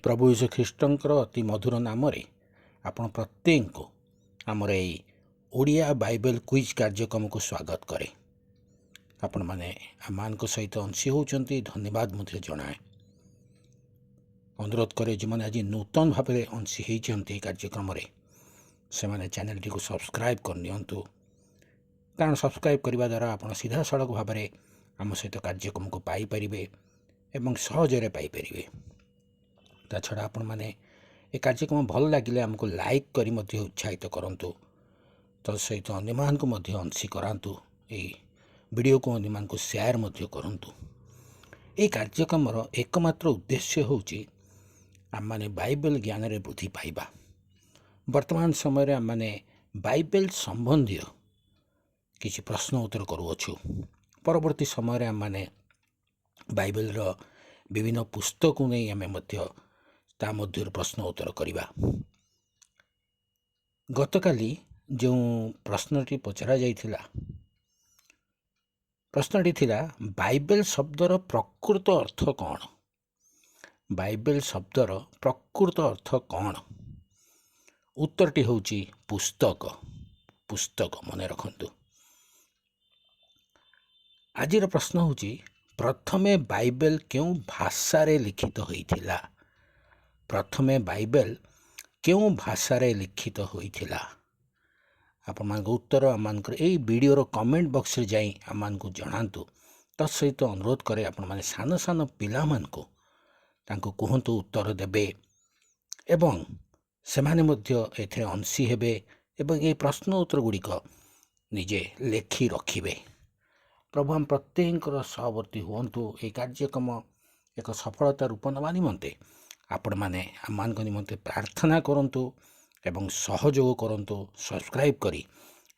प्रभु यीशु ख्रीष्टंकर अति मधुर नाम आपण प्रत्येक को आमर यही ओडिया बाइबल क्विज कार्यक्रम को स्वागत करे। आपण माने आम सहित अंशी होती धन्यवाद मुझे जनाए। अनुरोध करे जो मैंने आज नूतन भाव में अंशी होती कार्यक्रम से मैंने चैनल टी को सब्सक्राइब कर नियंतु, कारण सब्सक्राइब करने द्वारा आप सीधा सड़क भाव में आम सहित कार्यक्रम को पाइपर एवं सहजरे पाइपर। ता छड़ा आपण मैंने ये कार्यक्रम भल लगे आमको लाइक करी मध्य उत्साहित करंतु, तत्सहित अन्य मान को मध्य अंशी करांतु, ये वीडियो को अन्य मान को शेयर मध्य करंतु। ये कार्यक्रम एकमात्र उद्देश्य होची आम माने बाइबल ज्ञान रे वृद्धि पाइबा। वर्तमान समय आम माने बाइबल संबंधी किसी प्रश्न उत्तर करुअछु। परवर्ती समय आम माने बाइबल रो विभिन्न पुस्तक को नहीं आम मध्य ता मध्य प्रश्न उत्तर करिबा। गतकाली जो प्रश्नटी पचरा जाइथिला, प्रश्नटी थिला बाइबल शब्दर प्रकृत अर्थ कौन। बाइबल शब्दर प्रकृत अर्थ कौन? उत्तरटी होची पुस्तक। पुस्तक मन रखंतु। आजिर प्रश्न होची प्रथमे बाइबल क्यों भाषा रे लिखित होइथिला? प्रथमे बाइबल क्यों भाषा रे लिखित होइथिला? आपण मान उत्तर आम यही वीडियो कमेंट बॉक्स रे जाई आम मान को जणांतु। तत्सहित अनुरोध करे आपण माने सान सान पिला मान को तांको कहंतु उत्तर देबे एवं सेमाने मध्य एथे अंशी हेबे एवं ये प्रश्न उत्तर गुड़िक निजे लेखि रखिबे। प्रभु हम प्रत्येक सहवर्ती हुंतु। ये कार्यक्रम एक सफलता रूप नवा निमंते आपण माने आम मान निमंते प्रार्थना करंतु एवं सहयोग करंतु। सब्सक्राइब करी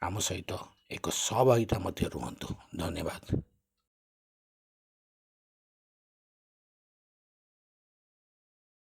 आम सहित एक सहभागिता मध्य रुहंतु। धन्यवाद।